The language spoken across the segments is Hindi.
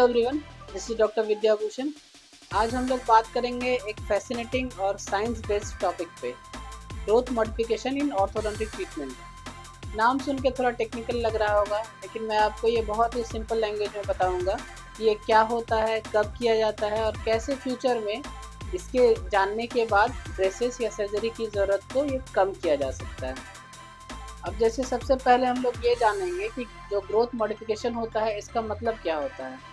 Hello everyone, this is doctor Vidyabhushan. आज हम लोग बात करेंगे एक फैसिनेटिंग और साइंस बेस्ड टॉपिक पे, growth modification in orthodontic treatment. नाम सुन के थोड़ा टेक्निकल लग रहा होगा, लेकिन मैं आपको ये बहुत ही सिंपल लैंग्वेज में बताऊंगा कि ये क्या होता है, कब किया जाता है और कैसे फ्यूचर में इसके जानने के बाद ब्रेसेस या सर्जरी की ज़रूरत को ये कम किया जा सकता है। अब जैसे सबसे पहले हम लोग ये जानेंगे कि जो ग्रोथ मॉडिफिकेशन होता है इसका मतलब क्या होता है।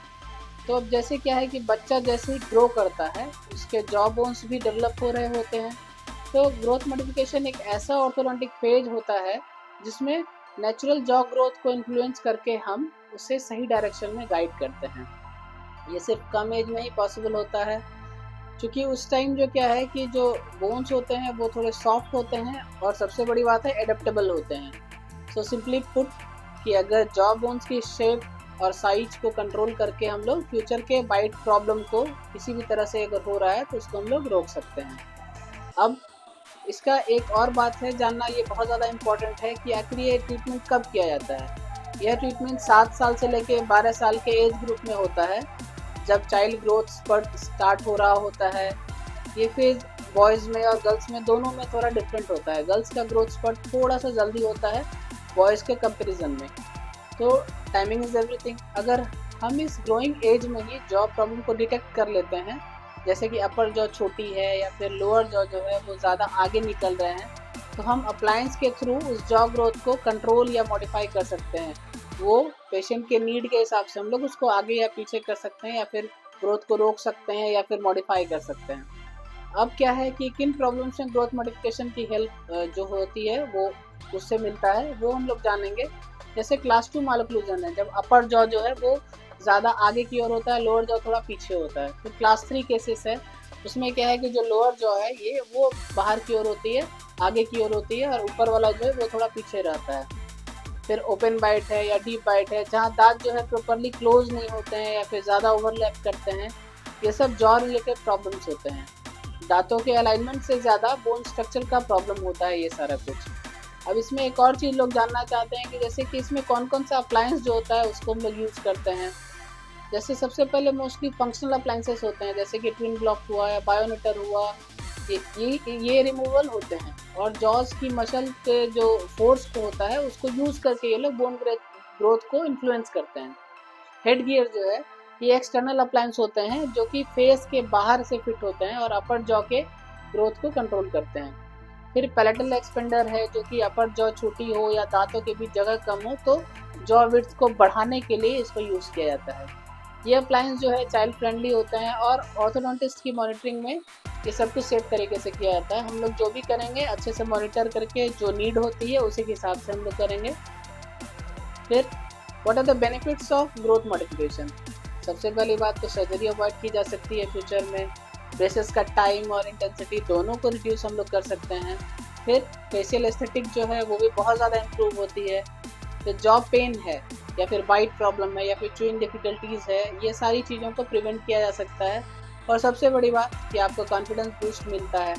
तो अब जैसे क्या है कि बच्चा जैसे ही ग्रो करता है उसके जॉ बोन्स भी डेवलप हो रहे होते हैं। तो ग्रोथ मॉडिफिकेशन एक ऐसा ऑर्थोडोंटिक फेज होता है जिसमें नेचुरल जॉ ग्रोथ को इन्फ्लुएंस करके हम उसे सही डायरेक्शन में गाइड करते हैं। ये सिर्फ कम एज में ही पॉसिबल होता है, क्योंकि उस टाइम जो क्या है कि जो बोन्स होते हैं वो थोड़े सॉफ्ट होते हैं और सबसे बड़ी बात है एडेप्टेबल होते हैं। सो सिंपली पुट कि अगर जॉ बोन्स की शेप और साइज को कंट्रोल करके हम लोग फ्यूचर के बाइट प्रॉब्लम को किसी भी तरह से अगर हो रहा है तो उसको हम लोग रोक सकते हैं। अब इसका एक और बात है जानना, ये बहुत ज़्यादा इम्पोर्टेंट है कि आखिर ये ट्रीटमेंट कब किया जाता है। यह ट्रीटमेंट 7 साल से लेकर 12 साल के एज ग्रुप में होता है, जब चाइल्ड ग्रोथ स्पर्ट स्टार्ट हो रहा होता है। ये फेज बॉयज़ में और गर्ल्स में दोनों में थोड़ा डिफरेंट होता है। गर्ल्स का ग्रोथ स्पर्ट थोड़ा सा जल्दी होता है बॉयज़ के कंपैरिजन में। तो टाइमिंग इज़ एवरीथिंग। अगर हम इस ग्रोइंग एज में ही जॉ प्रॉब्लम को डिटेक्ट कर लेते हैं, जैसे कि अपर जॉ छोटी है या फिर लोअर जॉ जो है वो ज़्यादा आगे निकल रहे हैं, तो हम अप्लायंस के थ्रू उस जॉ ग्रोथ को कंट्रोल या मॉडिफाई कर सकते हैं। वो पेशेंट के नीड के हिसाब से हम लोग उसको आगे या पीछे कर सकते हैं, या फिर ग्रोथ को रोक सकते हैं या फिर मॉडिफाई कर सकते हैं। अब क्या है कि किन प्रॉब्लम्स में ग्रोथ मॉडिफिकेशन की हेल्प जो होती है वो उससे मिलता है, वो हम लोग जानेंगे। जैसे क्लास 2 मालोक्लूजन है, जब अपर जॉ जो है वो ज़्यादा आगे की ओर होता है, लोअर जॉ थोड़ा पीछे होता है। फिर क्लास 3 केसेस है, उसमें क्या है कि जो लोअर जॉ है ये वो बाहर की ओर होती है, आगे की ओर होती है, और ऊपर वाला जो है वो थोड़ा पीछे रहता है। फिर ओपन बाइट है या डीप बाइट है, जहाँ दांत जो है प्रॉपरली क्लोज नहीं होते हैं या फिर ज़्यादा ओवरलैप करते हैं। ये सब जॉ रिलेटेड प्रॉब्लम्स होते हैं। दांतों के अलाइनमेंट से ज़्यादा बोन स्ट्रक्चर का प्रॉब्लम होता है ये सारा कुछ। अब इसमें एक और चीज़ लोग जानना चाहते हैं कि जैसे कि इसमें कौन कौन सा अप्लायंस जो होता है उसको हम लोग यूज़ करते हैं। जैसे सबसे पहले मोस्टली फंक्शनल अप्लायंसेस होते हैं, जैसे कि ट्विन ब्लॉक हुआ या बायोनिटर हुआ, ये रिमूवल होते हैं। और जॉज की मसल के जो फोर्स को होता है उसको यूज़ करके ये लोग बोन ग्रोथ को इन्फ्लुएंस करते हैं। हेड गियर जो है ये एक्सटर्नल अप्लायंस होते हैं जो कि फेस के बाहर से फिट होते हैं और अपर जॉ के ग्रोथ को कंट्रोल करते हैं। फिर पैलेटल एक्सपेंडर है, जो कि अपर जॉ छोटी हो या दांतों के बीच जगह कम हो तो जॉ विड्थ को बढ़ाने के लिए इसको यूज़ किया जाता है। ये अप्लायंस जो है चाइल्ड फ्रेंडली होते हैं और ऑर्थोडोंटिस्ट की मॉनिटरिंग में ये सब कुछ सेफ तरीके से किया जाता है। हम लोग जो भी करेंगे अच्छे से मॉनिटर करके जो नीड होती है उसी के हिसाब से हम लोग करेंगे। फिर what are the benefits of growth modification. सबसे पहली बात तो सर्जरी अवॉइड की जा सकती है फ्यूचर में। ब्रेसेस का टाइम और इंटेंसिटी दोनों को रिड्यूस हम लोग कर सकते हैं। फिर फेशियल एस्थेटिक जो है वो भी बहुत ज़्यादा इम्प्रूव होती है। फिर जॉ पेन है या फिर बाइट प्रॉब्लम है या फिर च्यूइंग डिफिकल्टीज़ है, ये सारी चीज़ों को प्रिवेंट किया जा सकता है। और सबसे बड़ी बात कि आपको कॉन्फिडेंस बूस्ट मिलता है।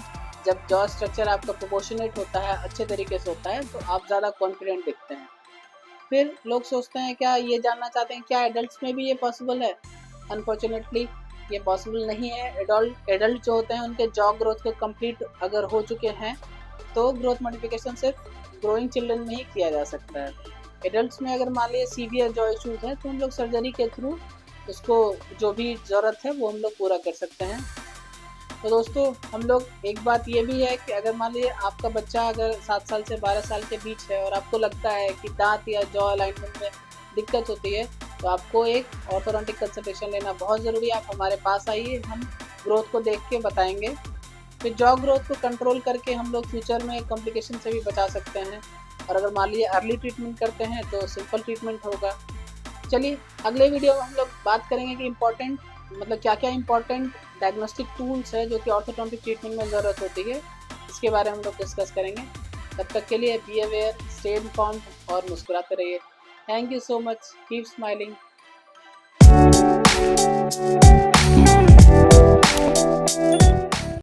जब जॉ स्ट्रक्चर आपका प्रोपोर्शनेट होता है, अच्छे तरीके से होता है, तो आप ज़्यादा कॉन्फिडेंट दिखते हैं। फिर लोग सोचते हैं, क्या ये जानना चाहते हैं क्या एडल्ट्स में भी ये पॉसिबल है। अनफॉर्चुनेटली ये पॉसिबल नहीं है। एडल्ट जो होते हैं उनके जॉ ग्रोथ को कंप्लीट अगर हो चुके हैं तो ग्रोथ मॉडिफिकेशन सिर्फ ग्रोइंग चिल्ड्रन में ही किया जा सकता है। एडल्ट्स में अगर मान लीजिए सीवियर जॉ इशूज़ हैं तो हम लोग सर्जरी के थ्रू उसको जो भी ज़रूरत है वो हम लोग पूरा कर सकते हैं। तो दोस्तों, हम लोग एक बात ये भी है कि अगर मान लीजिए आपका बच्चा अगर 7 साल से 12 साल के बीच है और आपको लगता है कि दांत या जॉ अलाइनमेंट में दिक्कत होती है, तो आपको एक ऑर्थोडोंटिक कंसल्टेशन लेना बहुत ज़रूरी है। आप हमारे पास आइए, हम ग्रोथ को देख के बताएंगे। फिर जॉ ग्रोथ को कंट्रोल करके हम लोग फ्यूचर में कॉम्प्लिकेशन से भी बचा सकते हैं। और अगर मान लीजिए अर्ली ट्रीटमेंट करते हैं तो सिंपल ट्रीटमेंट होगा। चलिए, अगले वीडियो में हम लोग बात करेंगे कि इम्पोर्टेंट मतलब क्या क्या इम्पोर्टेंट डायग्नोस्टिक टूल्स है जो कि ऑर्थोडोंटिक ट्रीटमेंट में ज़रूरत होती है, इसके बारे में हम लोग डिस्कस करेंगे। तब तक के लिए बी अवेयर, स्टे इन्फॉर्म्ड और मुस्कुराते रहिए। Thank you so much, keep smiling.